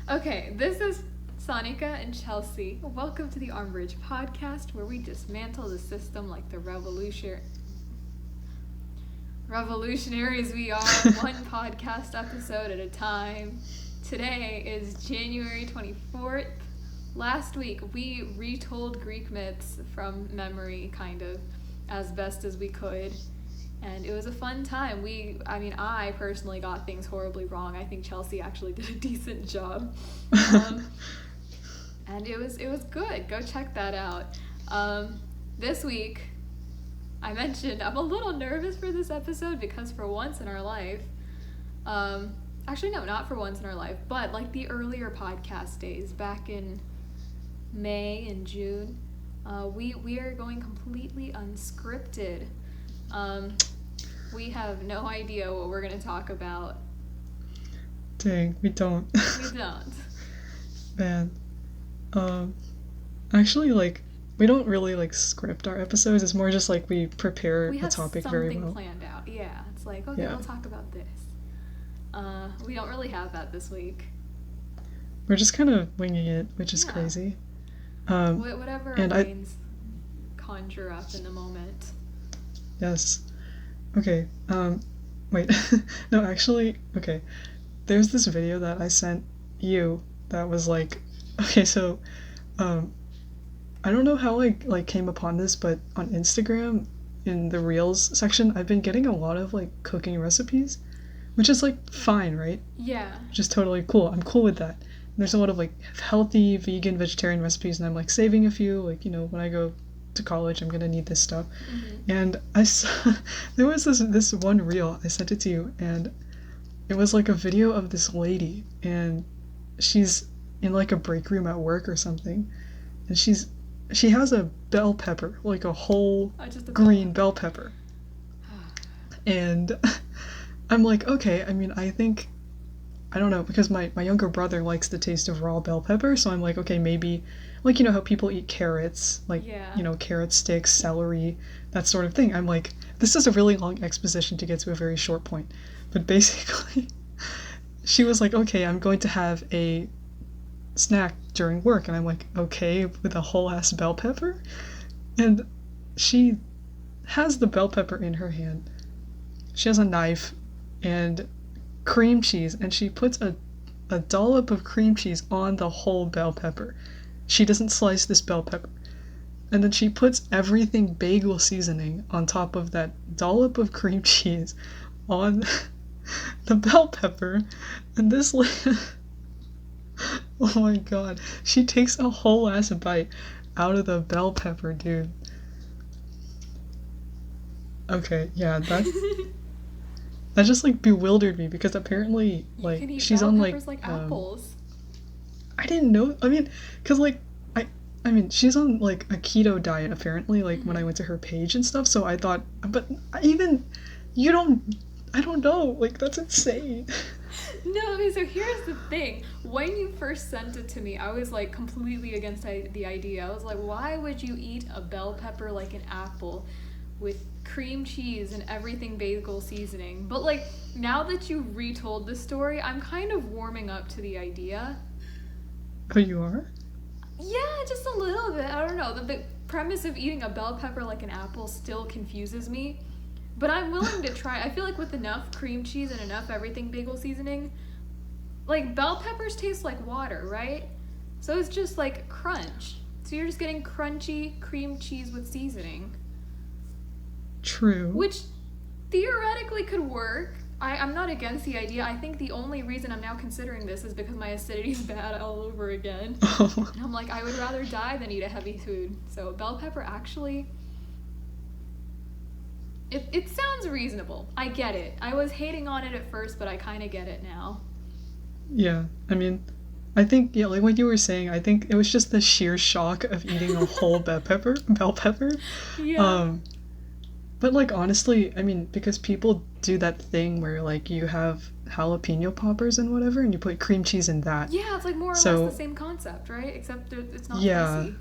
Okay, this is Sonika and Chelsea. Welcome to the Armbridge podcast, where we dismantle the system like the revolutionaries we are, one podcast episode at a time. Today is January 24th. Last week, we retold Greek myths from memory, kind of, as best as we could. And it was a fun time. I personally got things horribly wrong. I think Chelsea actually did a decent job. And it was good. Go check that out. This week, I mentioned I'm a little nervous for this episode because for once in our life, actually no, not for once in our life, but like the earlier podcast days back in May and June, we are going completely unscripted. We have no idea what we're going to talk about. Dang, we don't. We don't. Man. Actually, we don't really, script our episodes. It's more just, we prepare the topic very well. We have something planned out. Yeah, it's like, okay, we'll talk about this. We don't really have that this week. We're just kind of winging it, which is crazy. Whatever our brains conjure up in the moment. Yes. Okay, wait. No, actually, okay. There's this video that I sent you that was okay, so, I don't know how I, came upon this, but on Instagram, in the Reels section, I've been getting a lot of, cooking recipes, which is, fine, right? Yeah. Which is totally cool. I'm cool with that. And there's a lot of, healthy, vegan, vegetarian recipes, and I'm, saving a few, when I go to college, I'm gonna need this stuff. Mm-hmm. And I saw, there was this one reel, I sent it to you, and it was, a video of this lady, and she's in, a break room at work or something, and she has a bell pepper, a whole green bell pepper. And I'm okay, I don't know, because my younger brother likes the taste of raw bell pepper, so I'm okay, maybe, how people eat carrots, carrot sticks, celery, that sort of thing. I'm this is a really long exposition to get to a very short point. But basically, she was okay, I'm going to have a snack during work, and I'm okay, with a whole ass bell pepper? And she has the bell pepper in her hand. She has a knife and cream cheese, and she puts a dollop of cream cheese on the whole bell pepper. She doesn't slice this bell pepper. And then she puts everything bagel seasoning on top of that dollop of cream cheese on the bell pepper. And this oh my god, she takes a whole ass bite out of the bell pepper, dude. Okay, yeah, that just bewildered me, because apparently she's on apples. I didn't know. Because she's on a keto diet apparently, when I went to her page and stuff, so I thought, but even I don't know, that's insane. No, okay, so here's the thing. When you first sent it to me, I was completely against the idea. I was why would you eat a bell pepper like an apple with cream cheese and everything bagel seasoning? But now that you retold the story, I'm kind of warming up to the idea. Oh, you are? Yeah, just a little bit. I don't know. The premise of eating a bell pepper like an apple still confuses me. But I'm willing to try. I feel with enough cream cheese and enough everything bagel seasoning, bell peppers taste like water, right? So it's just crunch. So you're just getting crunchy cream cheese with seasoning. True. Which theoretically could work. I'm not against the idea. I think the only reason I'm now considering this is because my acidity is bad all over again. Oh. And I'm I would rather die than eat a heavy food. So bell pepper actually, it sounds reasonable. I get it. I was hating on it at first, but I kind of get it now. Yeah, I think, yeah, what you were saying, I think it was just the sheer shock of eating a whole bell pepper. Yeah. But honestly, because people do that thing where you have jalapeno poppers and whatever, and you put cream cheese in that. Yeah, it's more or less the same concept, right? Except it's not spicy.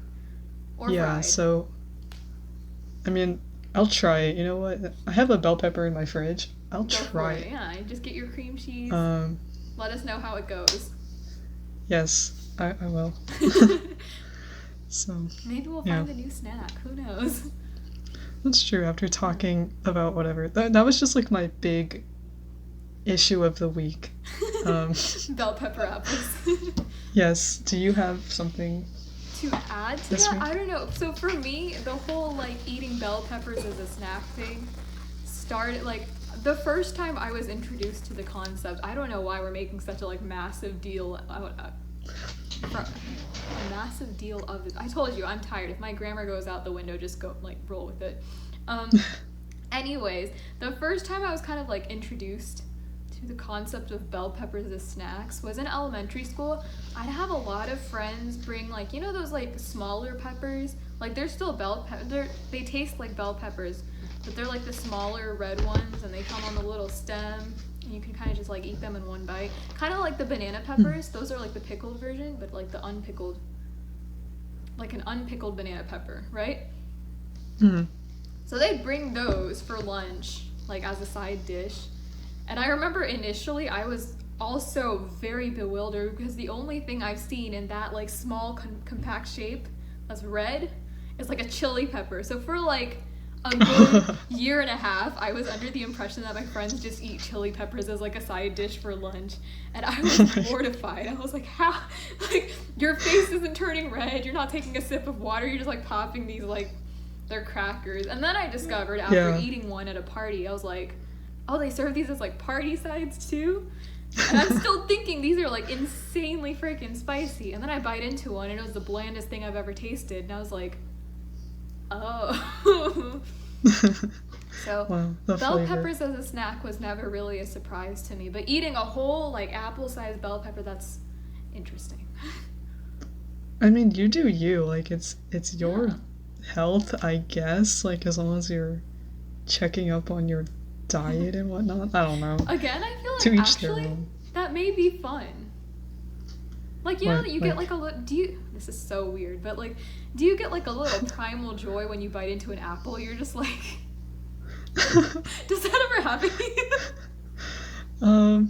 Or fried. So I'll try it. You know what? I have a bell pepper in my fridge. I'll try it. Yeah, just get your cream cheese. Let us know how it goes. Yes, I will. So maybe we'll find a new snack. Who knows? That's true. After talking about whatever, that was just like my big issue of the week. Bell pepper apples. Yes. Do you have something to add to that? Week? I don't know. So for me, the whole like eating bell peppers as a snack thing started like the first time I was introduced to the concept. I don't know why we're making such a like massive deal out. A massive deal of it. I told you I'm tired. If my grammar goes out the window, just go like roll with it. Anyways, the first time I was kind of like introduced to the concept of bell peppers as snacks was in elementary school. I'd have a lot of friends bring like, you know, those like smaller peppers, like they're still bell pepper, they taste like bell peppers, but they're like the smaller red ones, and they come on the little stem, and you can kind of just like eat them in one bite, kind of like the banana peppers. Those are like the pickled version, but like the unpickled, like an unpickled banana pepper, right? So they'd bring those for lunch, like as a side dish. And I remember initially I was also very bewildered because the only thing I've seen in that like small compact shape that's red is like a chili pepper. So for like a good year and a half, I was under the impression that my friends just eat chili peppers as like a side dish for lunch, and I was mortified. I was like, how? Like, your face isn't turning red, you're not taking a sip of water, you're just like popping these like, they're crackers. And then I discovered after eating one at a party, I was like, oh, they serve these as like party sides too? And I'm still thinking these are like insanely freaking spicy. And then I bite into one and it was the blandest thing I've ever tasted, and I was like, oh. So wow, bell peppers as a snack was never really a surprise to me, but eating a whole like apple-sized bell pepper, that's interesting. I mean, you do you, like it's your health, I guess, like as long as you're checking up on your diet and whatnot. I don't know. Again, I feel like actually that may be fun. Like, you know, you get like a little, this is so weird, but like, do you get like a little primal joy when you bite into an apple? You're just like, does that ever happen to you?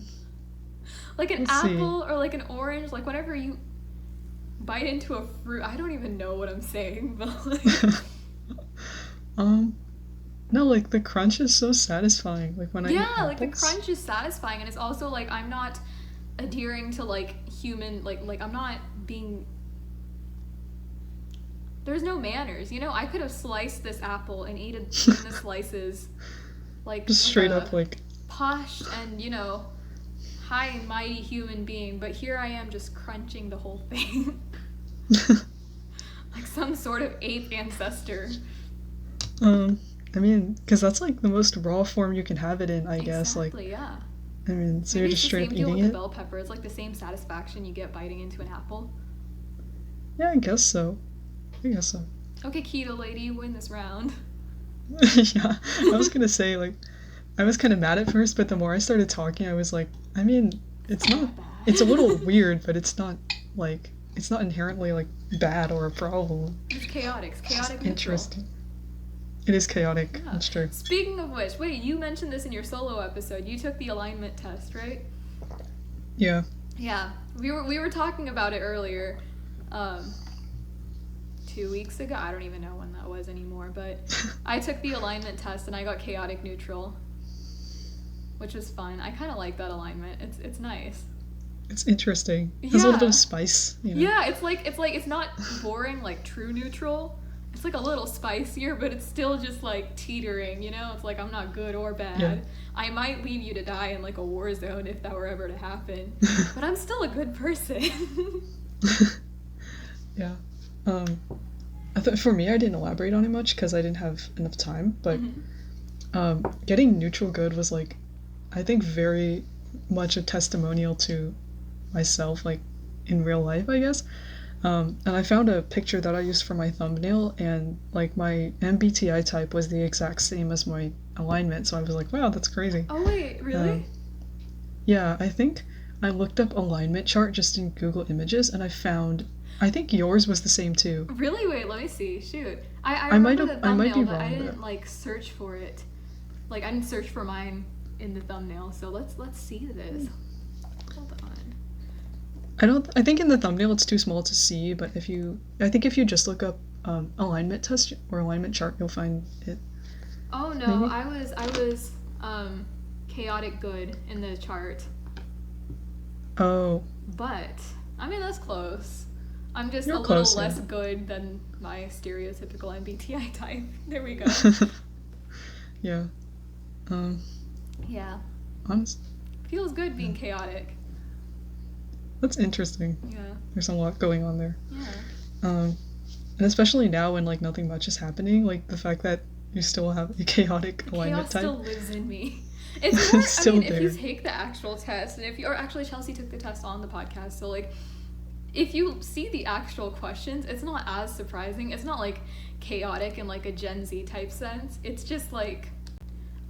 Like an apple or like an orange, like whenever you bite into a fruit, I don't even know what I'm saying, but like. No, like the crunch is so satisfying. Like when I eat apples. Like the crunch is satisfying, and it's also like I'm not adhering to like human like I'm not being, there's no manners, you know. I could have sliced this apple and eaten the slices like just straight up like posh and, you know, high and mighty human being, but here I am just crunching the whole thing. Like some sort of ape ancestor. I mean, because that's like the most raw form you can have it in, I guess. Like, yeah. I mean, so maybe you're just straight up eating it. Maybe it's the same deal with the bell pepper. It's like the same satisfaction you get biting into an apple. Yeah, I guess so. Okay, keto lady, you win this round. Yeah, I was gonna say, like, I was kind of mad at first, but the more I started talking, I was like, I mean, it's not, it's a little weird, but it's not, like, it's not inherently, like, bad or a problem. It's chaotic. It's chaotic. It's interesting. It is chaotic. Yeah. That's true. Speaking of which, wait, you mentioned this in your solo episode. You took the alignment test, right? Yeah. Yeah. We were talking about it earlier. 2 weeks ago. I don't even know when that was anymore, but I took the alignment test and I got chaotic neutral, which was fun. I kind of like that alignment. It's nice. It's interesting. It has a little bit of spice, you know? Yeah, it's not boring like true neutral. It's like a little spicier, but it's still just like teetering, you know? It's like I'm not good or bad. Yeah. I might leave you to die in like a war zone if that were ever to happen, but I'm still a good person. Yeah. For me, I didn't elaborate on it much because I didn't have enough time, but getting neutral good was like, I think very much a testimonial to myself, like in real life, I guess. And I found a picture that I used for my thumbnail, and like my MBTI type was the exact same as my alignment, so I was like, wow, that's crazy. Oh wait, really? Yeah, I think I looked up alignment chart just in Google Images, and I think yours was the same too. Really? Wait, let me see. Shoot. I remember the thumbnail, I might be but wrong, I didn't like search for it. Like I didn't search for mine in the thumbnail, so let's see this. Hold on. I think in the thumbnail it's too small to see, but I think if you just look up alignment test or alignment chart, you'll find it. Oh no, maybe? I was chaotic good in the chart. Oh. But I mean that's close. I'm just You're a close, little less good than my stereotypical MBTI type. There we go. Yeah. Yeah. Honest. Feels good being chaotic. That's interesting. Yeah. There's a lot going on there. Yeah. And especially now when like nothing much is happening, like the fact that you still have a chaotic alignment type. Chaos still lives in me. It's more, still there. If you take the actual test, and actually Chelsea took the test on the podcast, so like if you see the actual questions, it's not as surprising. It's not like chaotic in like a Gen Z type sense. It's just like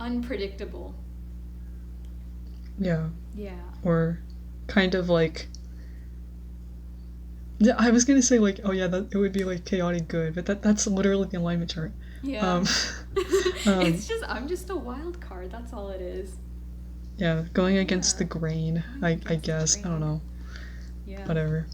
unpredictable. Yeah. Yeah. Or kind of like, yeah, I was gonna say like, oh yeah, that it would be like chaotic good, but that's literally the alignment chart. Yeah. It's just I'm just a wild card. That's all it is. Yeah, going against the grain. I guess I don't know. Yeah. Whatever.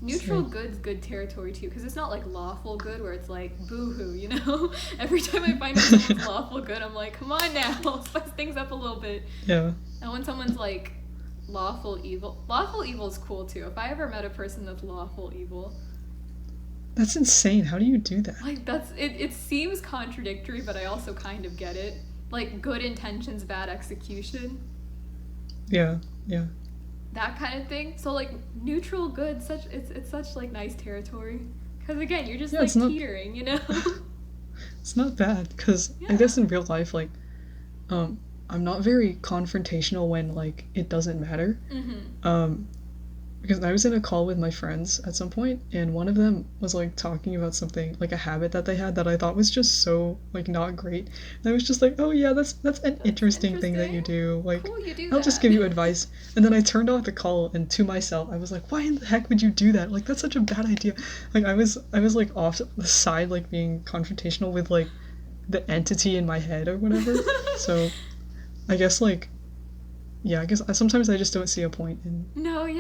Neutral good's good territory too, because it's not like lawful good where it's like boo-hoo, you know? Every time I find someone's lawful good, I'm like, come on now, spice things up a little bit. Yeah. And when someone's like lawful evil is cool too. If I ever met a person that's lawful evil. That's insane. How do you do that? Like it seems contradictory, but I also kind of get it. Like good intentions, bad execution. Yeah. That kind of thing. So like neutral good, it's such like nice territory. Because again, you're just like teetering, you know. It's not bad because I guess in real life, like, I'm not very confrontational when like it doesn't matter. Mm-hmm. Because I was in a call with my friends at some point, and one of them was like talking about something like a habit that they had that I thought was just so like not great. And I was just like, oh yeah, that's an interesting thing that you do. Like, cool, you do I'll just give you advice. And then I turned off the call, and to myself, I was like, why in the heck would you do that? Like, that's such a bad idea. Like, I was like off the side, like being confrontational with like the entity in my head or whatever. So, I guess like. Yeah, I guess sometimes I just don't see a point in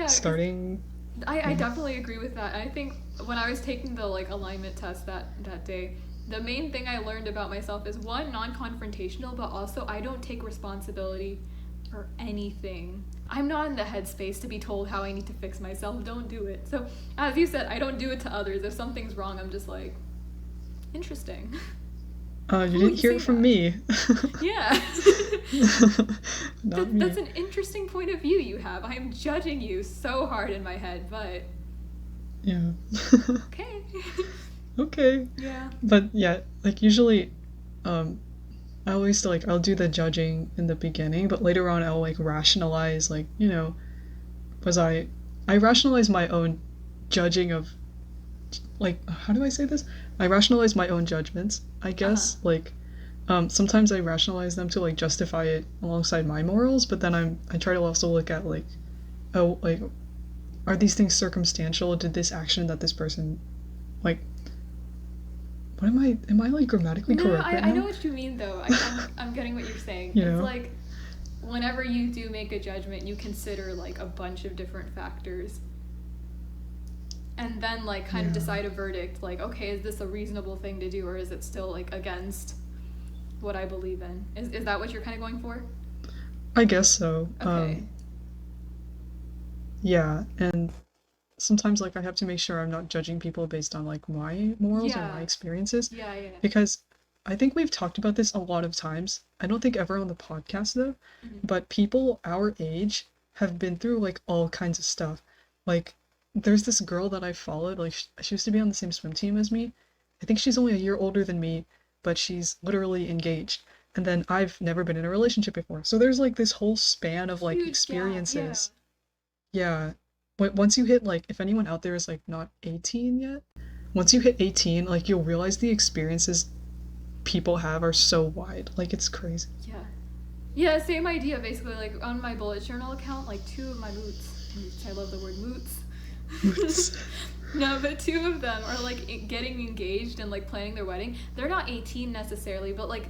starting. I definitely agree with that. I think when I was taking the like alignment test that day, the main thing I learned about myself is one, non-confrontational, but also I don't take responsibility for anything. I'm not in the headspace to be told how I need to fix myself. Don't do it. So as you said, I don't do it to others. If something's wrong, I'm just like, interesting. You didn't hear it from me. Yeah. That's an interesting point of view you have. I am judging you so hard in my head, but... Yeah. Okay. Okay. Yeah. But yeah, like usually, I always like, I'll do the judging in the beginning, but later on I'll like rationalize, like, you know, because I rationalize my own judging of, like, how do I say this? I rationalize my own judgments, I guess. Like, sometimes I rationalize them to like justify it alongside my morals, but then I try to also look at like, oh, like, are these things circumstantial? Did this action that this person, like, what am I like grammatically correct right now? I know what you mean though. I'm getting what you're saying. You it's know? Like, whenever you do make a judgment, you consider like a bunch of different factors. And then like kind of decide a verdict, like, okay, is this a reasonable thing to do, or is it still like against what I believe in? Is that what you're kind of going for? I guess so. Okay. Yeah, and sometimes like I have to make sure I'm not judging people based on like my morals or my experiences. Yeah. Because I think we've talked about this a lot of times. I don't think ever on the podcast though, but people our age have been through like all kinds of stuff. Like, there's this girl that I followed, like she used to be on the same swim team as me. I think she's only a year older than me, but she's literally engaged. And then I've never been in a relationship before. So there's like this whole span of like experiences. Yeah. But once you hit like, if anyone out there is like not 18 yet, once you hit 18, like you'll realize the experiences people have are so wide. Like, it's crazy. Yeah, same idea basically. Like on my bullet journal account, like 2 of my moots, I love the word moots. No, but 2 of them are like getting engaged and like planning their wedding. They're not 18 necessarily, but like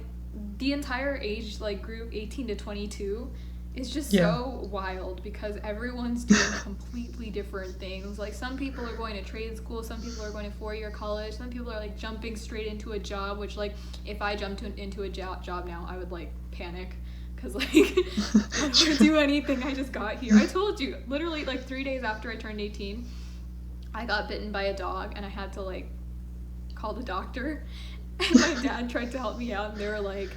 the entire age like group 18 to 22 is just so wild because everyone's doing completely different things. Like, some people are going to trade school, some people are going to 4-year college, some people are like jumping straight into a job, which, like, if I jumped into a job now, I would like panic because, like, I don't want to do anything. I just got here. I told you, literally like 3 days after I turned 18, I got bitten by a dog and I had to like call the doctor, and my dad tried to help me out, and they were like,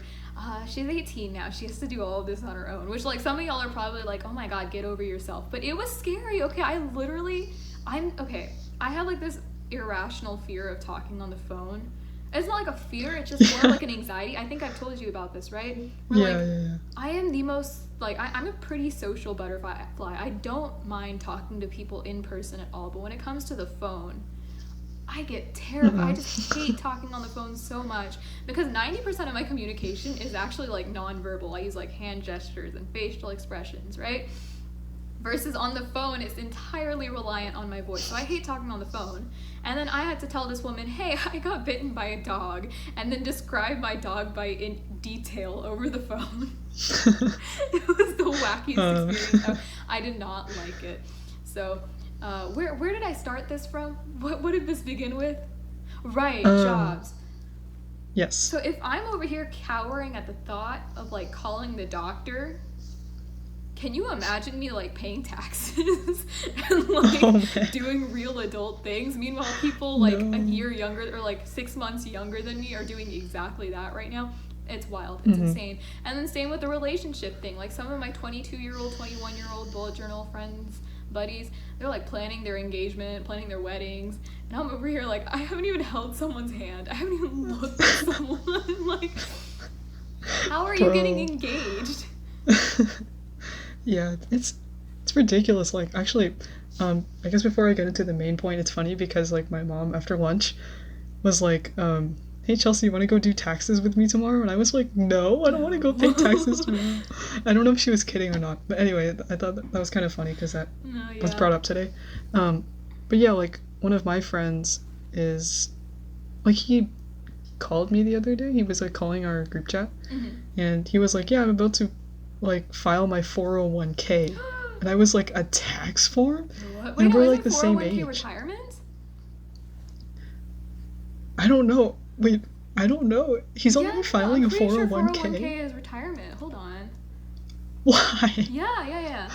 she's 18 now, she has to do all of this on her own, which, like, some of y'all are probably like, oh my god, get over yourself. But it was scary. Okay, I had like this irrational fear of talking on the phone. It's not like a fear, it's just more like an anxiety. I think I've told you about this, right? Where, I am the most, like, I'm a pretty social butterfly. I don't mind talking to people in person at all, but when it comes to the phone, I get terrified. I just hate talking on the phone so much because 90% of my communication is actually like nonverbal. I use like hand gestures and facial expressions, right? Versus on the phone, it's entirely reliant on my voice. So I hate talking on the phone. And then I had to tell this woman, hey, I got bitten by a dog, and then describe my dog bite in detail over the phone. It was the wackiest experience. I did not like it. So where did I start this from? What did this begin with? Right, jobs. Yes. So if I'm over here cowering at the thought of like calling the doctor, can you imagine me like paying taxes and like doing real adult things? Meanwhile, people like a year younger or like 6 months younger than me are doing exactly that right now. It's wild. It's insane. And then same with the relationship thing. Like, some of my 22-year-old, 21-year-old bullet journal friends, buddies, they're like planning their engagement, planning their weddings, and I'm over here like, I haven't even held someone's hand. I haven't even looked at someone. Like, how are you getting engaged? Yeah, it's ridiculous. Like, actually, I guess before I get into the main point, it's funny because like my mom after lunch was like, hey Chelsea, you want to go do taxes with me tomorrow? And I was like, no, I don't want to go pay taxes tomorrow. I don't know if she was kidding or not, but anyway, I thought that was kind of funny because that was brought up today. But yeah, like, one of my friends is like, he called me the other day. He was like calling our group chat, and he was like, yeah, I'm about to like file my 401k. And I was like, a tax form? What? Wait, and we're no, like the same age. Retirement? I don't know. Wait, I don't know. He's already filing a 401k. Sure 401k is retirement. Hold on. Why? Yeah.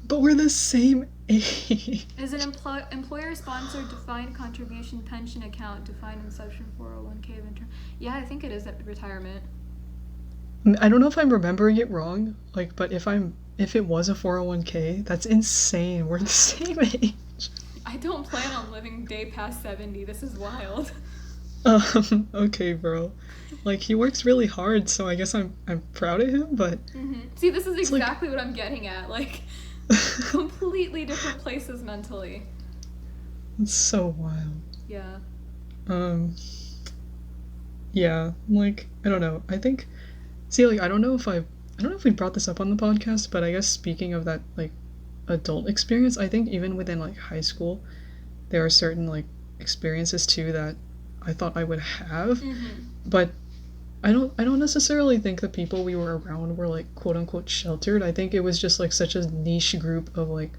But we're the same age. Is an employer-sponsored defined contribution pension account defined in section 401k of intern. Yeah, I think it is at retirement. I don't know if I'm remembering it wrong, like, but if it was a 401k, that's insane. We're the same age. I don't plan on living day past 70. This is wild. Okay, bro. Like, he works really hard, so I guess I'm proud of him, but... See, this is exactly what I'm getting at. Like, completely different places mentally. It's so wild. Yeah. Yeah, like, I don't know. I think... See, like, I don't know if we brought this up on the podcast, but I guess speaking of that, like, adult experience, I think even within, like, high school, there are certain, like, experiences, too, that I thought I would have, but I don't necessarily think the people we were around were like quote unquote sheltered. I think it was just like such a niche group of like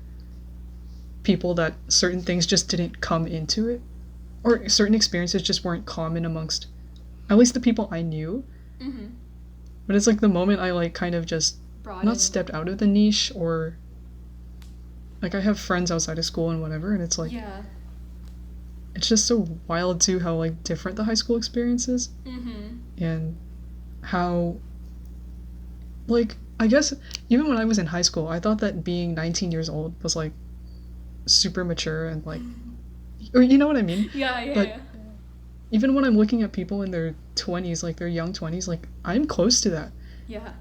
people that certain things just didn't come into it, or certain experiences just weren't common amongst at least the people I knew. But it's like the moment I like kind of just not stepped out of the niche, or like I have friends outside of school and whatever, and it's like it's just so wild too how like different the high school experience is, and how, like, I guess even when I was in high school, I thought that being 19 years old was like super mature and like, or you know what I mean? Yeah. Even when I'm looking at people in their 20s, like their young 20s, like I'm close to that. Yeah.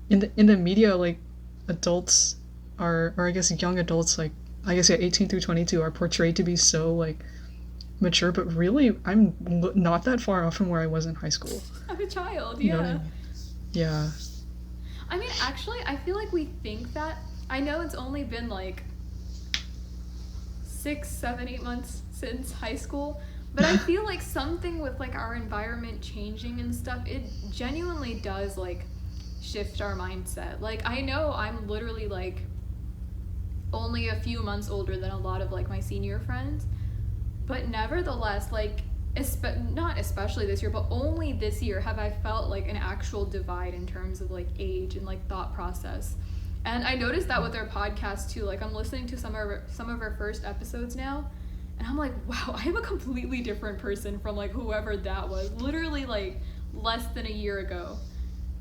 In the media, like adults are, or I guess young adults, like I guess 18 through 22 are portrayed to be so like mature, but really I'm not that far off from where I was in high school. I'm a child. You know what I mean? Yeah. I mean, actually, I feel like we think that. I know it's only been like 6, 7, 8 months since high school, but I feel like something with like our environment changing and stuff, it genuinely does like shift our mindset. Like, I know I'm literally like only a few months older than a lot of like my senior friends, but nevertheless, like, not especially this year, but only this year have I felt like an actual divide in terms of like age and like thought process. And I noticed that with our podcast too. Like, I'm listening to some of our first episodes now, and I'm like, wow, I'm a completely different person from like whoever that was, literally like less than a year ago.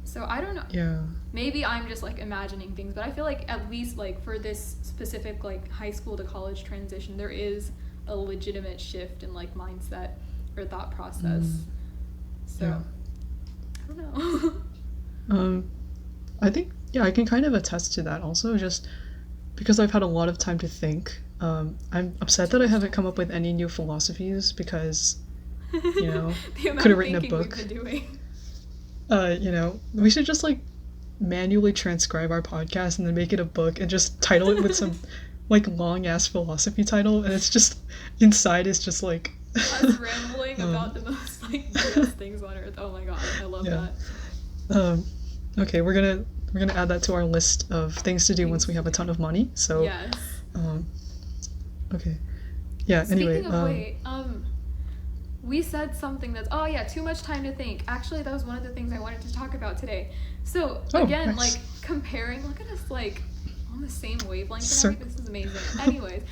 So I don't know. Yeah. Maybe I'm just like imagining things, but I feel like at least like for this specific like high school to college transition, there is a legitimate shift in like mindset or thought process. So yeah. I don't know. I think, yeah, I can kind of attest to that also, just because I've had a lot of time to think. I'm upset that I haven't come up with any new philosophies because, you know, could have written a book. We've been doing. You know, we should just like manually transcribe our podcast and then make it a book and just title it with some like long ass philosophy title, and it's just inside is just like us rambling about the most like best things on earth. Oh my god, I love that. Okay, we're gonna add that to our list of things to do once we have a ton of money. So yes. Okay. Yeah. Speaking anyway. We said something that's too much time to think. Actually, that was one of the things I wanted to talk about today. So again, nice. like comparing, look at us like on the same wavelength and everything. This is amazing. Anyways,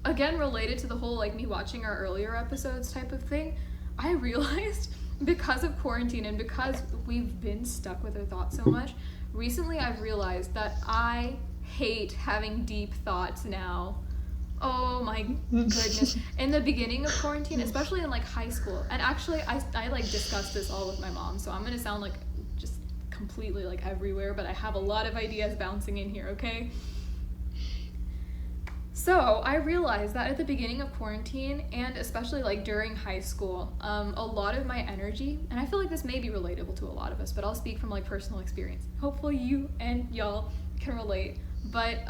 again, related to the whole like me watching our earlier episodes type of thing, I realized because of quarantine and because we've been stuck with our thoughts so much, recently I've realized that I hate having deep thoughts now. Oh my goodness. In the beginning of quarantine, especially in like high school, and actually I like discussed this all with my mom, so I'm gonna sound like just completely like everywhere, but I have a lot of ideas bouncing in here, okay? So I realized that at the beginning of quarantine, and especially like during high school, a lot of my energy, and I feel like this may be relatable to a lot of us, but I'll speak from like personal experience. Hopefully you and y'all can relate. But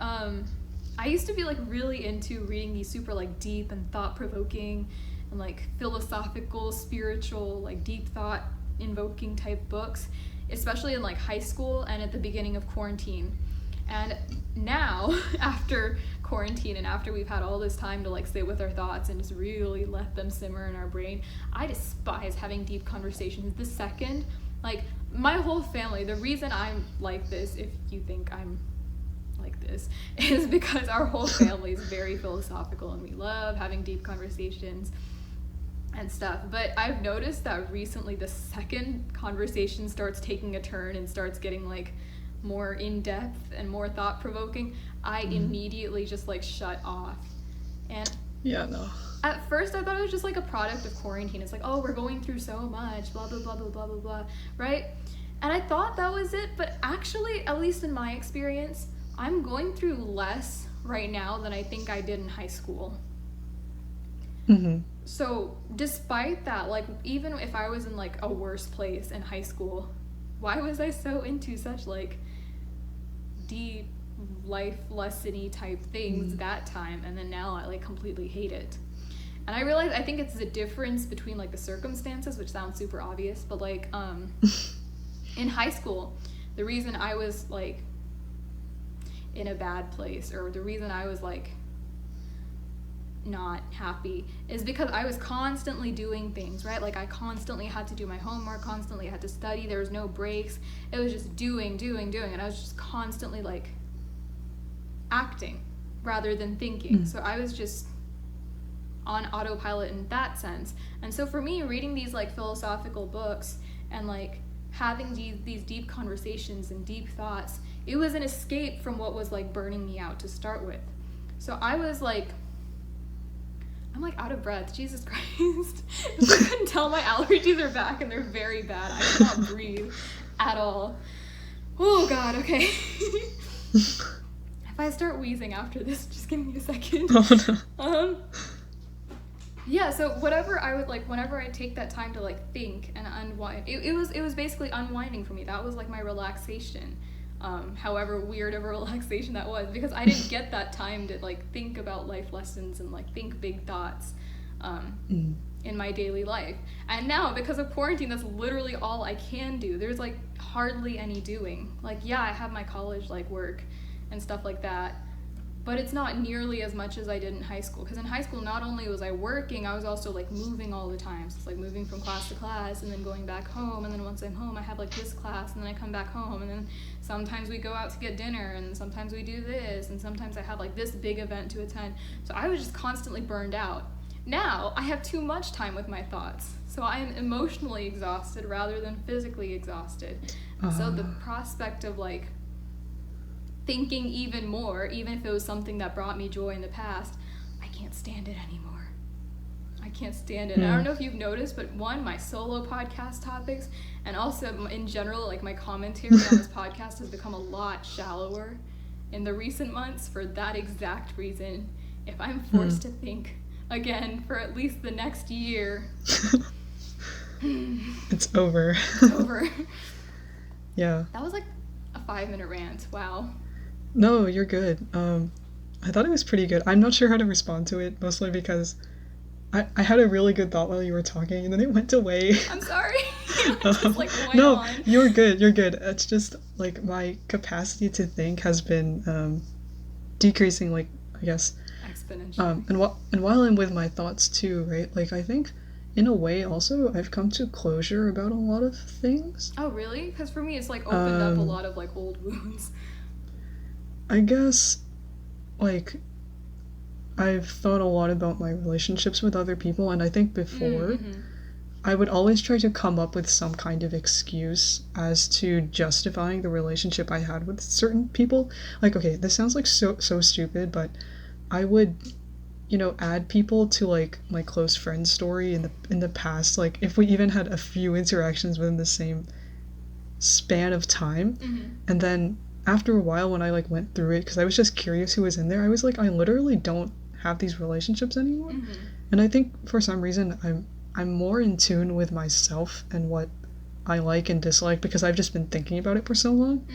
I used to be like really into reading these super like deep and thought-provoking and like philosophical, spiritual, like deep thought invoking type books, especially in like high school and at the beginning of quarantine. And now, after quarantine and after we've had all this time to like sit with our thoughts and just really let them simmer in our brain, I despise having deep conversations. The second, like my whole family, the reason I'm like this, if you think I'm like this, is because our whole family is very philosophical and we love having deep conversations and stuff. But I've noticed that recently the second conversation starts taking a turn and starts getting like more in-depth and more thought-provoking, I immediately just like shut off. And at first I thought it was just like a product of quarantine. It's like, oh, we're going through so much, blah blah blah blah blah blah blah, right? And I thought that was it, but actually, at least in my experience, I'm going through less right now than I think I did in high school. So despite that, like even if I was in like a worse place in high school, why was I so into such like deep life lesson-y type things that time, and then now I like completely hate it? And I realized I think it's the difference between like the circumstances, which sounds super obvious, but like in high school, the reason I was like in a bad place, or the reason I was like not happy, is because I was constantly doing things, right? Like I constantly had to do my homework, constantly had to study, there was no breaks, it was just doing, and I was just constantly like acting rather than thinking. So I was just on autopilot in that sense. And so for me, reading these like philosophical books and like having these deep conversations and deep thoughts, it was an escape from what was like burning me out to start with. So I was like, I'm like out of breath, Jesus Christ. If you couldn't tell, my allergies are back and they're very bad. I cannot breathe at all. Oh God, okay. If I start wheezing after this, just give me a second. Oh no. Yeah, so whatever I would like, whenever I take that time to like think and unwind, it was basically unwinding for me. That was like my relaxation. However weird of a relaxation that was, because I didn't get that time to like think about life lessons and like think big thoughts. in my daily life. And now, because of quarantine, that's literally all I can do. There's like hardly any doing. Like, yeah, I have my college like work and stuff like that, but it's not nearly as much as I did in high school. Because in high school, not only was I working, I was also like moving all the time. So it's like moving from class to class and then going back home. And then once I'm home, I have like this class and then I come back home. And then sometimes we go out to get dinner and sometimes we do this. And sometimes I have like this big event to attend. So I was just constantly burned out. Now I have too much time with my thoughts. So I am emotionally exhausted rather than physically exhausted. So the prospect of like thinking even more, even if it was something that brought me joy in the past, I can't stand it anymore. I can't stand it. I don't know if you've noticed, but one, my solo podcast topics, and also in general, like my commentary on this podcast has become a lot shallower in the recent months for that exact reason. If I'm forced to think again for at least the next year, it's over. It's over. Yeah. That was like a 5-minute rant. Wow. No, you're good. I thought it was pretty good. I'm not sure how to respond to it, mostly because I had a really good thought while you were talking, and then it went away. I'm sorry. Just, like, no, on. You're good. It's just, like, my capacity to think has been decreasing, like, I guess. Exponentially. And while I'm with my thoughts, too, right? Like, I think, in a way, also, I've come to closure about a lot of things. Oh, really? Because for me, it's, like, opened up a lot of, like, old wounds. I guess, like, I've thought a lot about my relationships with other people, and I think before, I would always try to come up with some kind of excuse as to justifying the relationship I had with certain people. Like, okay, this sounds like so stupid, but I would, add people to, like, my close friend story in the past, like, if we even had a few interactions within the same span of time, and then after a while when I, like, went through it, because I was just curious who was in there, I was like, I literally don't have these relationships anymore. And I think for some reason I'm more in tune with myself and what I like and dislike, because I've just been thinking about it for so long,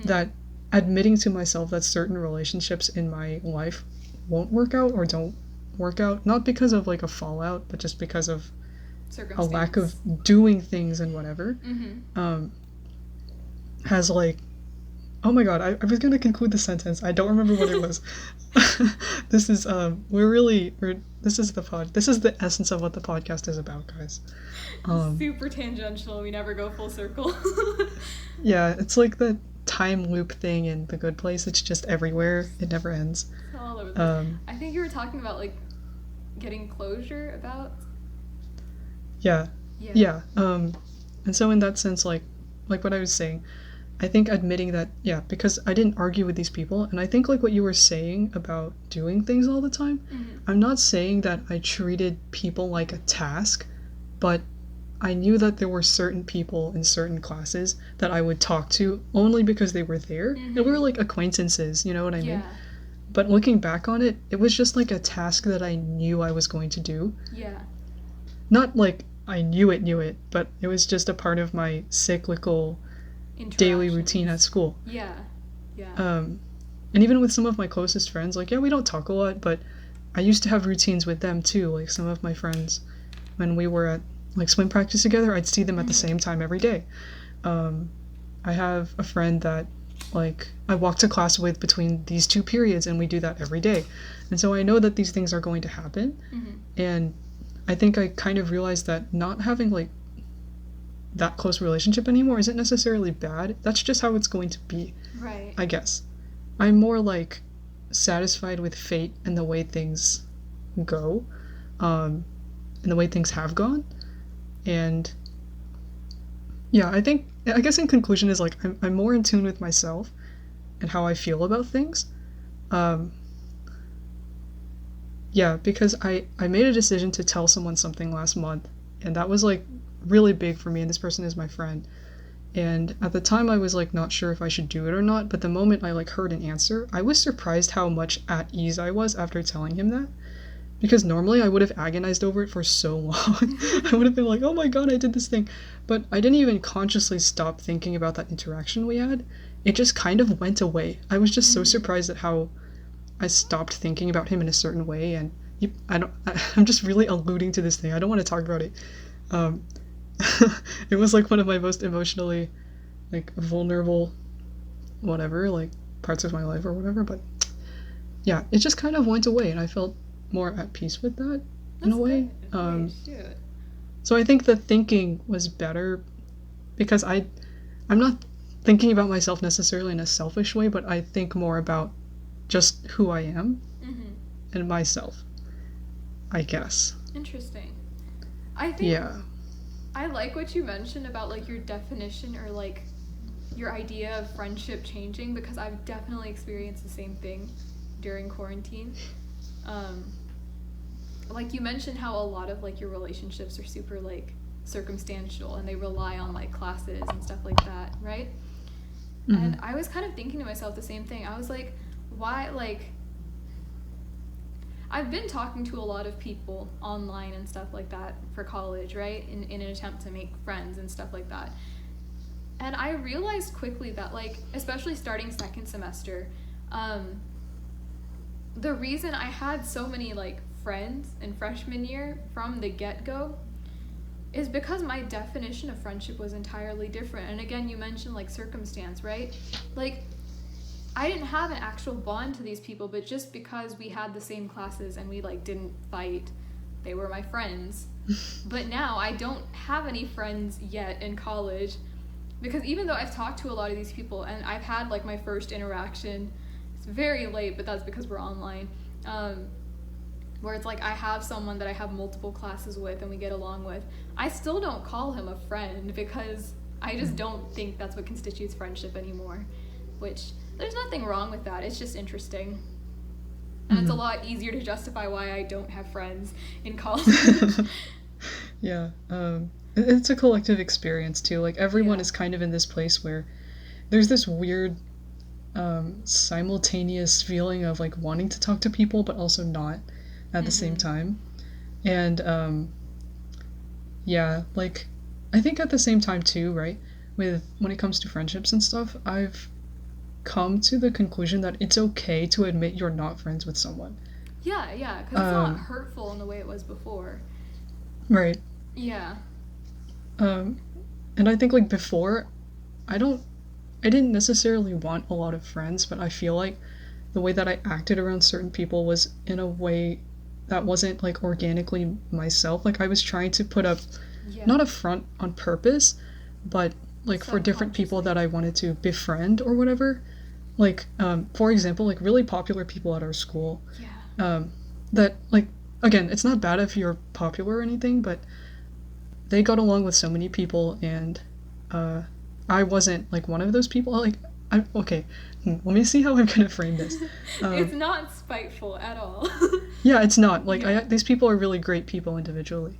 that admitting to myself that certain relationships in my life won't work out or don't work out, not because of, like, a fallout, but just because of a lack of doing things and whatever, has, like, oh my god, I was gonna conclude the sentence. I don't remember what it was. This is this is the essence of what the podcast is about, guys. Super tangential. We never go full circle. Yeah, it's like the time loop thing in The Good Place. It's just everywhere. It never ends. It's all over the place. I think you were talking about, like, getting closure about. Yeah. And so in that sense, like what I was saying, I think admitting that, because I didn't argue with these people, and I think, like, what you were saying about doing things all the time, I'm not saying that I treated people like a task, but I knew that there were certain people in certain classes that I would talk to only because they were there, and we were, like, acquaintances, you know what I mean? But looking back on it, it was just, like, a task that I knew I was going to do. Not, like, I knew it, but it was just a part of my cyclical daily routine at school. And even with some of my closest friends, like, we don't talk a lot, but I used to have routines with them too. Like, some of my friends, when we were at, like, swim practice together, I'd see them at the same time every day. I have a friend that, like, I walk to class with between these 2 periods, and we do that every day. And so I know that these things are going to happen, and I think I kind of realized that not having, like, that close relationship anymore isn't necessarily bad. That's just how it's going to be. Right. I guess. I'm more, like, satisfied with fate and the way things go, and the way things have gone. And I guess in conclusion is, like, I'm more in tune with myself and how I feel about things. Because I made a decision to tell someone something last month, and that was, like, really big for me, and this person is my friend. And at the time I was, like, not sure if I should do it or not, but the moment I, like, heard an answer, I was surprised how much at ease I was after telling him that. Because normally I would have agonized over it for so long. I would have been like, oh my god, I did this thing. But I didn't even consciously stop thinking about that interaction we had. It just kind of went away. I was just so surprised at how I stopped thinking about him in a certain way, and I'm just really alluding to this thing. I don't want to talk about it. Um, it was like one of my most emotionally like vulnerable whatever like parts of my life or whatever, but yeah, it just kind of went away and I felt more at peace with that in a way. So I think the thinking was better because I'm not thinking about myself necessarily in a selfish way, but I think more about just who I am and myself, I guess. Interesting. I think I like what you mentioned about like your definition or like your idea of friendship changing, because I've definitely experienced the same thing during quarantine. Like you mentioned how a lot of like your relationships are super like circumstantial and they rely on like classes and stuff like that, right? And I was kind of thinking to myself the same thing. I was like, why, like, I've been talking to a lot of people online and stuff like that for college, right? In an attempt to make friends and stuff like that. And I realized quickly that, like, especially starting second semester, the reason I had so many, like, friends in freshman year from the get-go is because my definition of friendship was entirely different. And again, you mentioned, like, circumstance, right? Like, I didn't have an actual bond to these people, but just because we had the same classes and we, like, didn't fight, they were my friends. But now I don't have any friends yet in college, because even though I've talked to a lot of these people and I've had, like, my first interaction, it's very late, but that's because we're online, where it's like I have someone that I have multiple classes with and we get along with, I still don't call him a friend because I just don't think that's what constitutes friendship anymore, which there's nothing wrong with that. It's just interesting. And it's a lot easier to justify why I don't have friends in college. Yeah. It's a collective experience too. Like everyone is kind of in this place where there's this weird simultaneous feeling of like wanting to talk to people but also not at the same time. And yeah, like I think at the same time too, right, with when it comes to friendships and stuff, I've come to the conclusion that it's okay to admit you're not friends with someone. Yeah, because it's not hurtful in the way it was before. Right. Yeah. And I think like before, I didn't necessarily want a lot of friends, but I feel like the way that I acted around certain people was in a way that wasn't like organically myself. Like I was trying to put up not a front on purpose, but like for different people that I wanted to befriend or whatever. Like for example, like really popular people at our school. That like again, it's not bad if you're popular or anything, but they got along with so many people and I wasn't like one of those people. Like okay, let me see how I'm gonna frame this. It's not spiteful at all. Yeah, it's not. Like these people are really great people individually.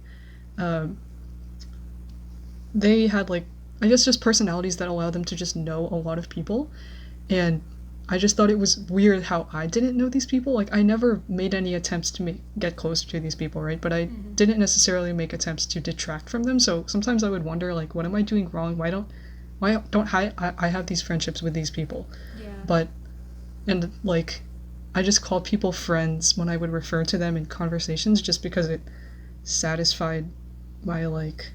They had like I guess just personalities that allow them to just know a lot of people, and I just thought it was weird how I didn't know these people. Like I never made any attempts to get closer to these people, right? But I didn't necessarily make attempts to detract from them. So sometimes I would wonder like, what am I doing wrong? Why don't I have these friendships with these people? But and like I just called people friends when I would refer to them in conversations just because it satisfied my like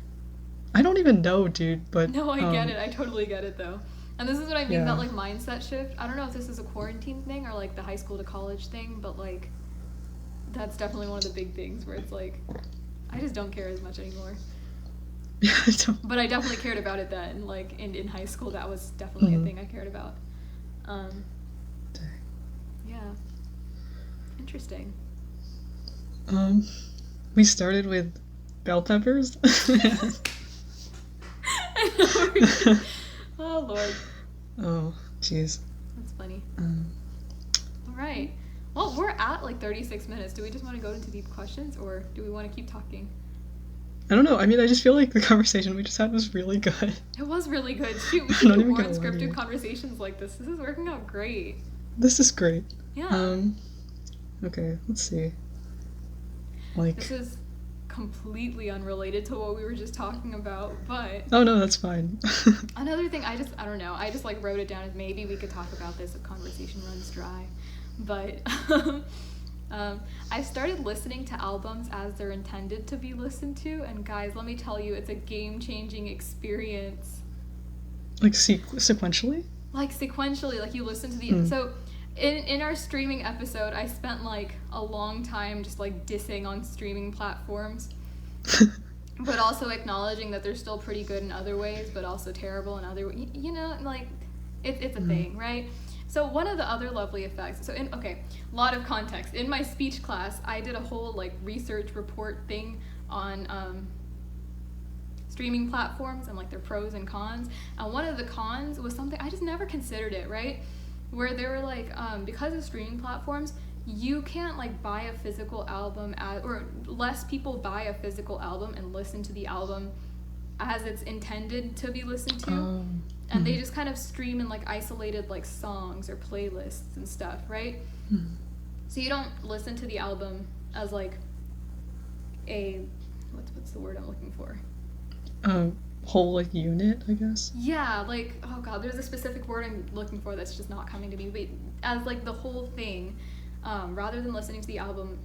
I don't even know, dude, but no, I get it. I totally get it though. And this is what I mean about like mindset shift. I don't know if this is a quarantine thing or like the high school to college thing, but like that's definitely one of the big things where it's like I just don't care as much anymore. But I definitely cared about it then. Like in high school, that was definitely a thing I cared about. Yeah. Interesting. We started with bell peppers. I know. Oh Lord. Oh, jeez. That's funny. All right. Well, we're at like 36 minutes. Do we just want to go into deep questions, or do we want to keep talking? I don't know. I mean, I just feel like the conversation we just had was really good. It was really good. Shoot, we should do more unscripted conversations like this. This is working out great. This is great. Yeah. Okay, let's see. Like. This is completely unrelated to what we were just talking about, but oh no, that's fine. Another thing I don't know, I just like wrote it down as maybe we could talk about this if conversation runs dry, but I started listening to albums as they're intended to be listened to, and guys, let me tell you, it's a game-changing experience. Like sequentially? Like sequentially, like you listen to the... So, in our streaming episode, I spent like a long time just like dissing on streaming platforms. But also acknowledging that they're still pretty good in other ways, but also terrible in other ways. You know, like, it's a thing, right? So one of the other lovely effects, so a lot of context. In my speech class, I did a whole like research report thing on streaming platforms and like their pros and cons. And one of the cons was something, I just never considered it, right? Where they were like, because of streaming platforms, you can't like buy a physical album or less people buy a physical album and listen to the album as it's intended to be listened to. And they just kind of stream in like isolated like songs or playlists and stuff, right? So you don't listen to the album as like a what's the word I'm looking for? Whole like unit, I guess. Yeah, like, oh god, there's a specific word I'm looking for that's just not coming to me. But as like the whole thing, rather than listening to the album,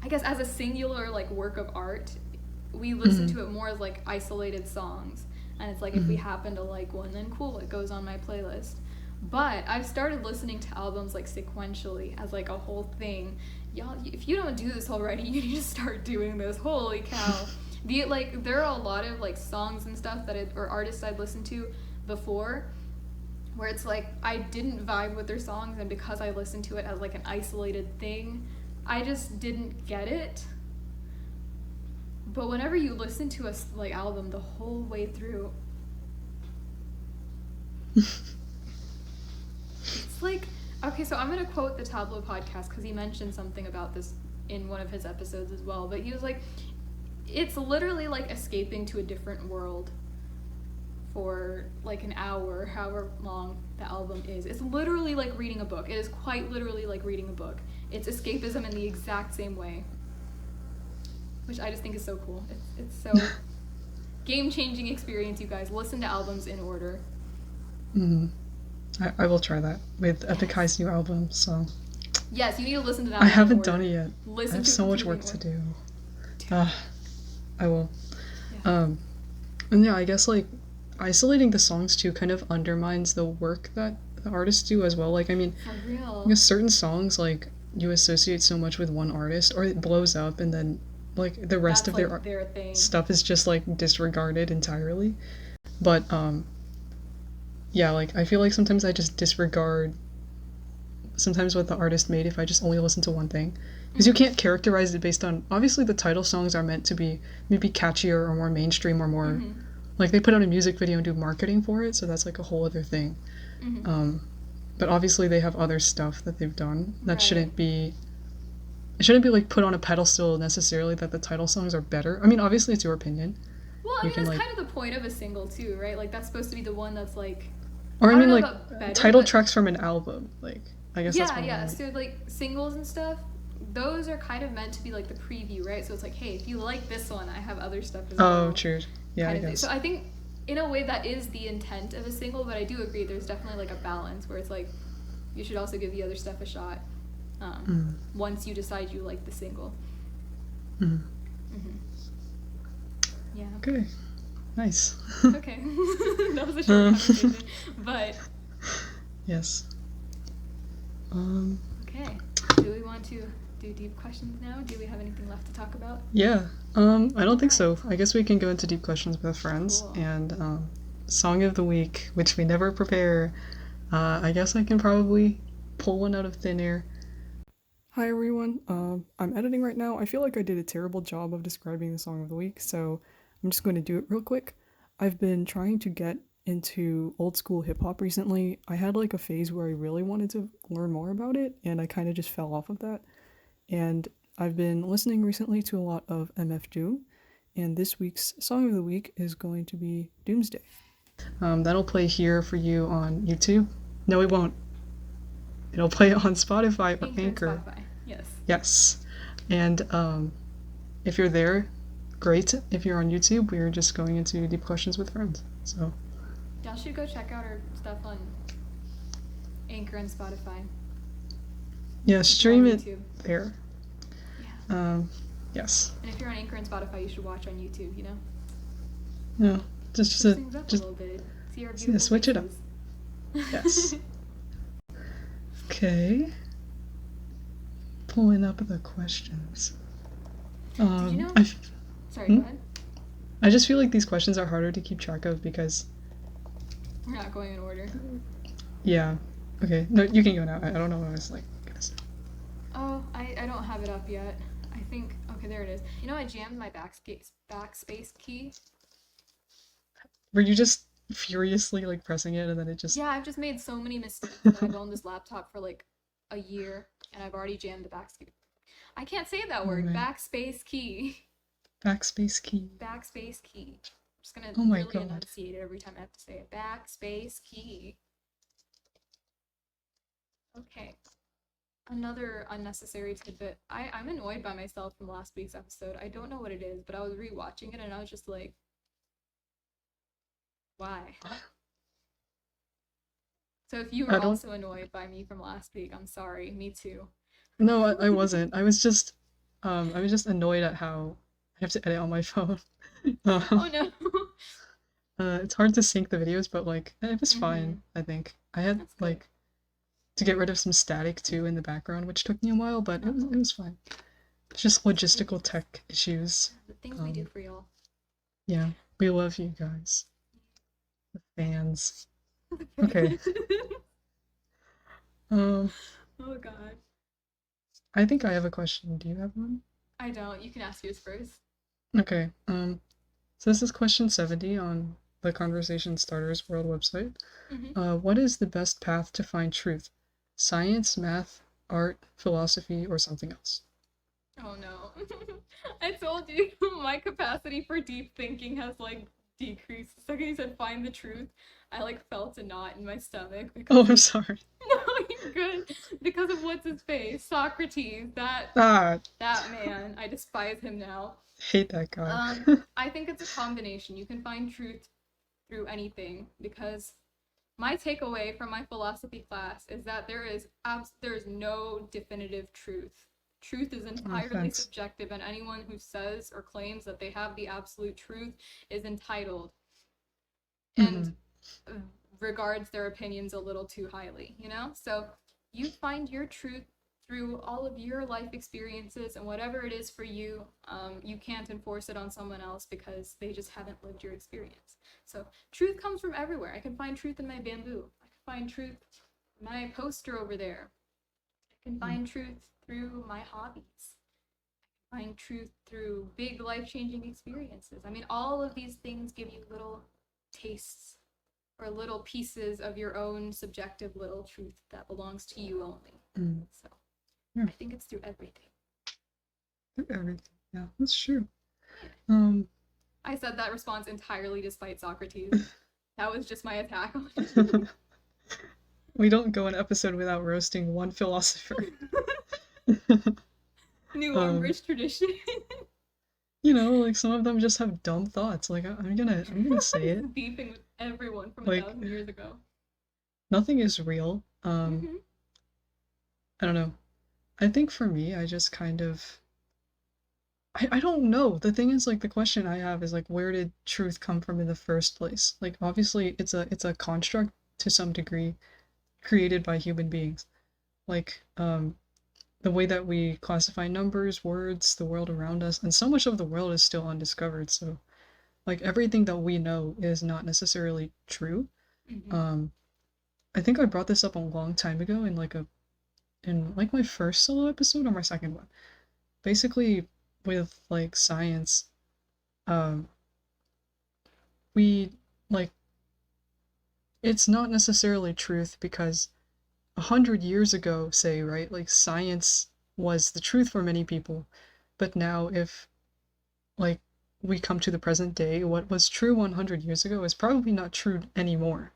I guess as a singular like work of art, we listen to it more as like isolated songs. And it's like, if we happen to like one, then cool, it goes on my playlist. But I've started listening to albums like sequentially as like a whole thing. Y'all, if you don't do this already, you need to start doing this. Holy cow. There are a lot of like songs and stuff or artists I'd listened to before where it's like I didn't vibe with their songs, and because I listened to it as like an isolated thing, I just didn't get it. But whenever you listen to a like album the whole way through, it's like, okay, so I'm gonna quote the Tableau podcast because he mentioned something about this in one of his episodes as well. But he was like, it's literally like escaping to a different world for like an hour, however long the album is. It's literally like reading a book. It is quite literally like reading a book. It's escapism in the exact same way, which I just think is so cool. It's so game-changing experience, you guys. Listen to albums in order. I will try that with Epic High's new album, so... Yes, you need to listen to that. I haven't done it yet. I have so much work to do. I will. Yeah. And yeah, I guess like isolating the songs too kind of undermines the work that the artists do as well. Like, I mean, for real. Because certain songs like you associate so much with one artist, or it blows up, and then like the rest of like their thing. Stuff is just like disregarded entirely. But yeah, like I feel like sometimes I just disregard sometimes what the artist made if I just only listen to one thing. Because you can't characterize it based on, obviously the title songs are meant to be maybe catchier or more mainstream or more, like they put out a music video and do marketing for it, so that's like a whole other thing. But obviously they have other stuff that they've done that shouldn't be like put on a pedestal necessarily, that the title songs are better. I mean, obviously it's your opinion. Well, I mean, that's like, kind of the point of a single too, right? Like that's supposed to be the one that's like, or I mean like better, title tracks from an album, like I guess that's what yeah. So like singles and stuff, those are kind of meant to be like the preview, right? So it's like, hey, if you like this one, I have other stuff as well. Oh, true. Yeah, I guess. So I think in a way that is the intent of a single, but I do agree there's definitely like a balance where it's like you should also give the other stuff a shot once you decide you like the single. Yeah. Okay. Nice. Okay. That was a short conversation, but yes. Okay. Do we want to do deep questions now? Do we have anything left to talk about? Yeah. I don't think so. I guess we can go into deep questions with friends. Cool. And song of the week, which we never prepare. I guess I can probably pull one out of thin air. Hi everyone. I'm editing right now. I feel like I did a terrible job of describing the song of the week, so I'm just going to do it real quick. I've been trying to get into old school hip hop recently. I had like a phase where I really wanted to learn more about it, and I kind of just fell off of that. And I've been listening recently to a lot of MF Doom, and this week's song of the week is going to be Doomsday. That'll play here for you on YouTube. No, it won't. It'll play on Spotify or Anchor. Spotify. Yes. And if you're there, great. If you're on YouTube, we're just going into deep questions with friends. So y'all should go check out our stuff on Anchor and Spotify. Yeah, if you're on stream it YouTube. there. Yeah. Yes. And if you're on Anchor and Spotify, you should watch on YouTube, you know? No, just switch things up a little bit. See our beautiful switch faces. it up. Yes. Okay. Pulling up the questions. Did you know? Sorry, go ahead. I just feel like these questions are harder to keep track of because we're not going in order. Yeah. Okay. No, you can go now. I don't know what I was like gonna say. Oh, I don't have it up yet. I think okay, there it is. You know, I jammed my backspace key. Were you just furiously like pressing it and then it just? Yeah, I've just made so many mistakes that I've owned this laptop for like a year and I've already jammed the backspace. I can't say that word. Man. Backspace key. Backspace key. Backspace key. I'm just gonna really enunciate it every time I have to say it. Backspace key. Okay. Another unnecessary tidbit. I'm annoyed by myself from last week's episode. I don't know what it is, but I was rewatching it and I was just like, why? So if you were also annoyed by me from last week, I'm sorry. Me too. No, I wasn't. I was just annoyed at how I have to edit on my phone. Oh no. It's hard to sync the videos, but like it was fine. I think I had like to get rid of some static too in the background, which took me a while, but it was fine. It's just logistical tech issues. The things we do for y'all. Yeah, we love you guys, the fans. Okay. Oh god. I think I have a question. Do you have one? I don't. You can ask yours first. Okay. So this is question 70 on the Conversation Starters World website. What is the best path to find truth? Science, math, art, philosophy, or something else? Oh no. I told you my capacity for deep thinking has like decreased. The second you said find the truth, I like felt a knot in my stomach. Oh, I'm sorry. No, you're good. Because of what's his face? Socrates. That man. I despise him now. Hate that guy. I think it's a combination. You can find truth through anything because my takeaway from my philosophy class is that there is no definitive truth. Truth is entirely subjective, and anyone who says or claims that they have the absolute truth is entitled and regards their opinions a little too highly, you know? So you find your truth through all of your life experiences, and whatever it is for you, you can't enforce it on someone else because they just haven't lived your experience. So truth comes from everywhere. I can find truth in my bamboo. I can find truth in my poster over there. I can find truth through my hobbies. I can find truth through big life-changing experiences. I mean, all of these things give you little tastes or little pieces of your own subjective little truth that belongs to you only. So I think it's through everything. Through everything, yeah, that's true. I said that response entirely despite Socrates. That was just my attack on him. We don't go an episode without roasting one philosopher. New Umbridge tradition. You know, like some of them just have dumb thoughts. Like I'm gonna say it. Beefing with everyone from 1,000 years ago. Nothing is real. I don't know. I think for me, I just kind of I don't know. The thing is, like, the question I have is like, where did truth come from in the first place? Like, obviously, it's a construct to some degree, created by human beings. Like, the way that we classify numbers, words, the world around us, and so much of the world is still undiscovered. So, like, everything that we know is not necessarily true. I think I brought this up a long time ago in my first solo episode or my second one. Basically, with like science, we like it's not necessarily truth because 100 years ago, say, right, like science was the truth for many people, but now if like we come to the present day, what was true 100 years ago is probably not true anymore.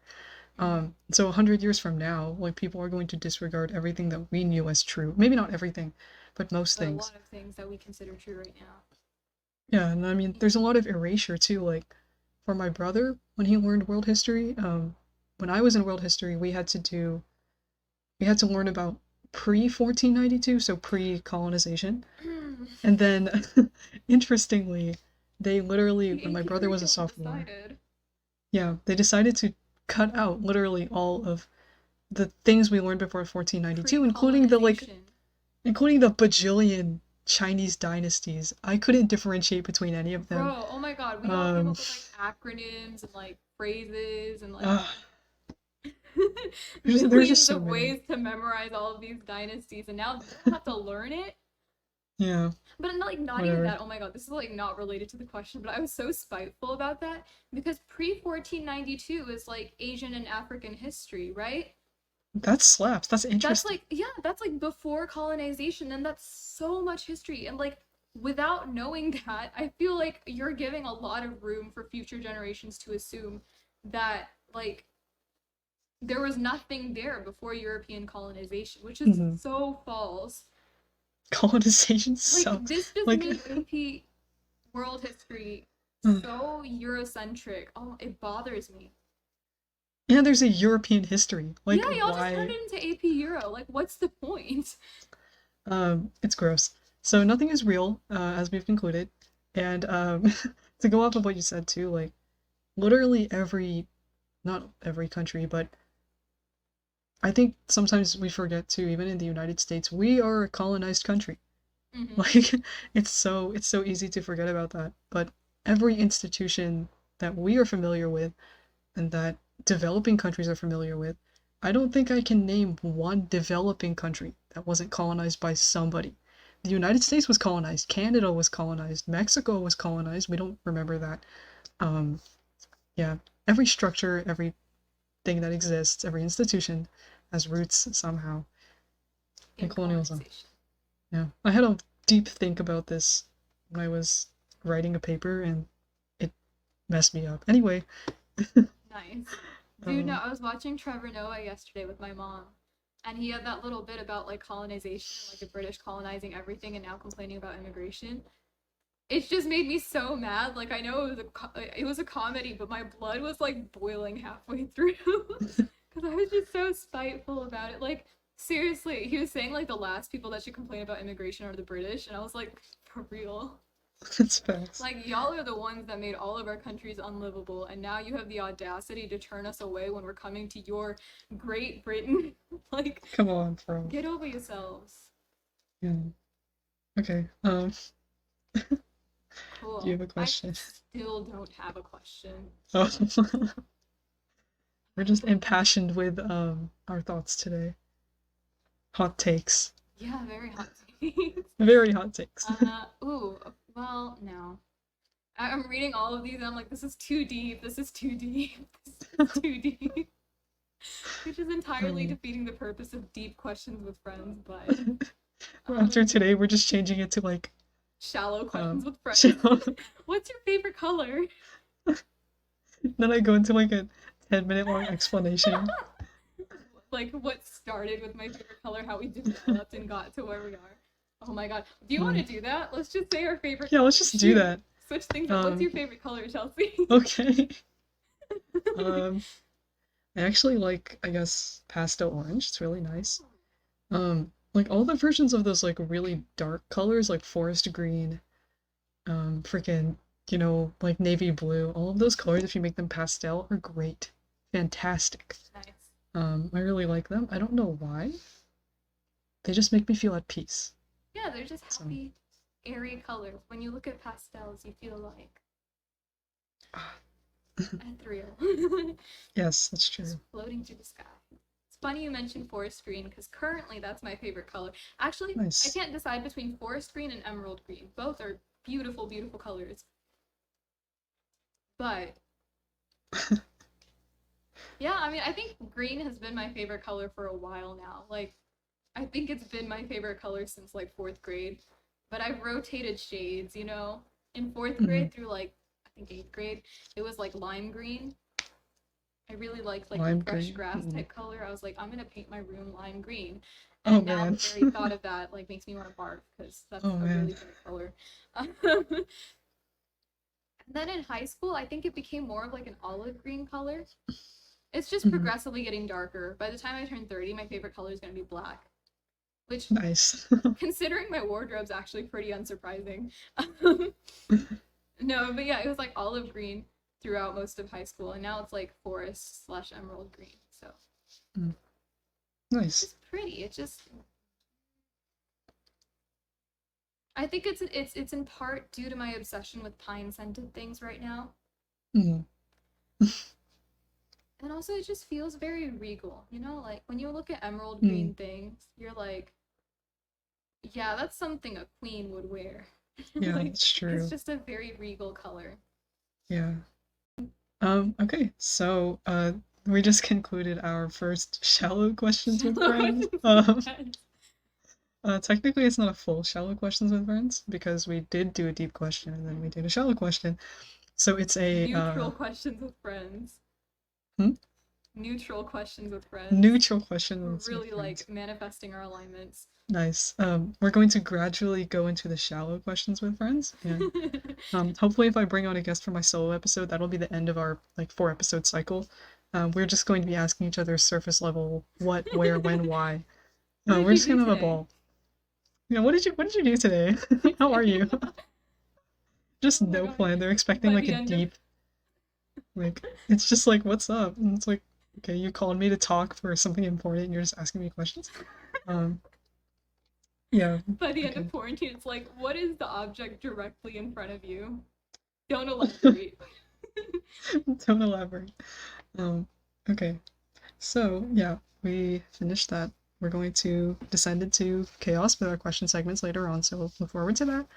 So 100 years from now, like people are going to disregard everything that we knew as true. Maybe not everything, but most things. A lot of things that we consider true right now. Yeah, and I mean, there's a lot of erasure too. Like for my brother, when he learned world history, when I was in world history, we had to learn about pre-1492, so pre-colonization. And then, interestingly, they literally, The when my AP brother was a curriculum sophomore, decided. yeah, they decided to cut out literally all of the things we learned before 1492, Pre-colonization. including the bajillion Chinese dynasties. I couldn't differentiate between any of them. Bro, oh my god, we all came Um, up with like acronyms and like phrases and like uh, there's just millions so of many. ways to memorize all of these dynasties, and now you don't have to learn it. Yeah, But not even whatever. that. Oh my god, this is like not related to the question, but I was so spiteful about that because pre 1492 is like Asian and African history, right? That slaps. That's That's interesting. like, yeah, that's like before colonization, and that's so much history. And like, without knowing that, I feel like you're giving a lot of room for future generations to assume that like there was nothing there before European colonization, which is Mhm. so false. Colonization Like, sucks. this just Like, made AP world history yeah, so Eurocentric. Oh, it bothers me. there's a European history. Like, Yeah, y'all just turned why? it into AP Euro. Like, what's the point? It's gross. So nothing is real, as we've concluded. And to go off of what you said too, like literally not every country, but I think sometimes we forget too, even in the United States, we are a colonized country. Mm-hmm. Like it's so easy to forget about that. But every institution that we are familiar with and that developing countries are familiar with, I don't think I can name one developing country that wasn't colonized by somebody. The United States was colonized, Canada was colonized, Mexico was colonized. We don't remember that. Um, yeah, every structure, everything that exists, every institution has roots somehow in In colonialism. colonization. Yeah, I had a deep think about this when I was writing a paper, and it messed me up. Anyway, Nice. Dude, no, um, I was watching Trevor Noah yesterday with my mom, and he had that little bit about like colonization, like the British colonizing everything and now complaining about immigration. It just made me so mad. Like I know it was a comedy, but my blood was like boiling halfway through because I was just so spiteful about it. Like seriously, he was saying like the last people that should complain about immigration are the British, and I was like, for real. it's fast. Like y'all are the ones that made all of our countries unlivable, and now you have the audacity to turn us away when we're coming to your Great Britain. Like, Come on, bro. get over yourselves. Yeah. Okay. Do you Cool. have a I question? still don't have a question. Oh, we're just impassioned with our thoughts today. Hot takes. Yeah, very hot takes. Very hot takes. Ooh, well, no. I'm reading all of these and I'm like, this is too deep, this is too deep, this is too deep. Which is entirely Um, defeating the purpose of deep questions with friends, but After um, today, we're just changing it to like shallow questions um. with friends. What's your favorite color? Then I go into like a 10-minute long explanation. Like what started with my favorite color, how we developed and got to where we are. Oh my god. Do you want to Um, do that? Let's just say our favorite yeah, color. let's just do Shoot. that. Switch things up. What's Um, your favorite color, Chelsea? okay. Um, I actually like, I guess, pastel orange. It's really nice. Like all the versions of those like really dark colors, like forest green, freaking, like navy blue. All of those colors, if you make them pastel, are great, fantastic. Nice. I really like them. I don't know why. They just make me feel at peace. Yeah, they're just So, happy, airy colors. When you look at pastels, you feel like ethereal. yes, that's Just true. floating through the sky. It's funny you mentioned forest green because currently that's my favorite color. Actually, I Nice. can't decide between forest green and emerald green. Both are beautiful, beautiful colors. But yeah, I mean, I think green has been my favorite color for a while now. Like, I think it's been my favorite color since like fourth grade. But I've rotated shades, you know? In fourth Hmm. grade through like, I think eighth grade, it was like lime green. I really liked like the Lime fresh green. grass Mm. type color. I was like, I'm gonna paint my room lime green. Oh And now man. the very thought of that like makes me want to barf because that's Oh a man. really bright color. Then in high school, I think it became more of like an olive green color. It's just Hmm. progressively getting darker. By the time I turn 30, my favorite color is going to be black. which nice. considering my wardrobe's actually pretty unsurprising. No, but yeah, it was like olive green throughout most of high school, and now it's like forest/emerald green. So Nice. It's just pretty. It just I think it's in part due to my obsession with pine scented things right now. Mm. And also it just feels very regal, you know, like when you look at emerald green things, you're like, yeah, that's something a queen would wear. Yeah, Like, it's true. it's just a very regal color. Yeah. Okay, so we just concluded our first shallow questions with friends. Technically it's not a full shallow questions with friends because we did do a deep question and then we did a shallow question. So it's a neutral questions with friends. Hmm? Neutral questions with friends. Neutral questions. We're really like manifesting our alignments. Nice. We're going to gradually go into the shallow questions with friends, and hopefully, if I bring on a guest for my solo episode, that'll be the end of our like 4-episode cycle. We're just going to be asking each other surface level what, where, when, why. We're just gonna have a ball. You know, what did you do today? How are you? Just no plan. They're expecting like a deep, like it's just like what's up, and it's like okay, you called me to talk for something important, and you're just asking me questions. Yeah. By the end of quarantine, it's like, what is the object directly in front of you? Don't elaborate. Don't elaborate. Okay. So, yeah, we finished that. We're going to descend into chaos with our question segments later on, so look forward to that.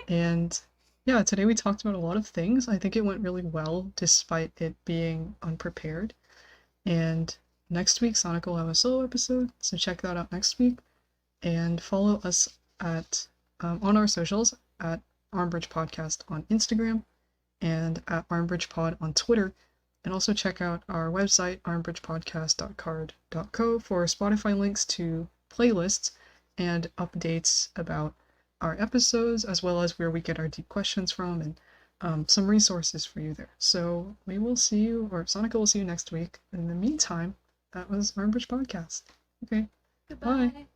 And yeah, today we talked about a lot of things. I think it went really well despite it being unprepared. And next week, Sonic will have a solo episode, so check that out next week. And follow us at on our socials at Armbridge Podcast on Instagram and at Armbridge Pod on Twitter. And also check out our website, armbridgepodcast.card.co, for Spotify links to playlists and updates about our episodes, as well as where we get our deep questions from, and some resources for you there. So we will see you, or Sonica will see you next week. In the meantime, that was Armbridge Podcast. Okay. Goodbye. Bye.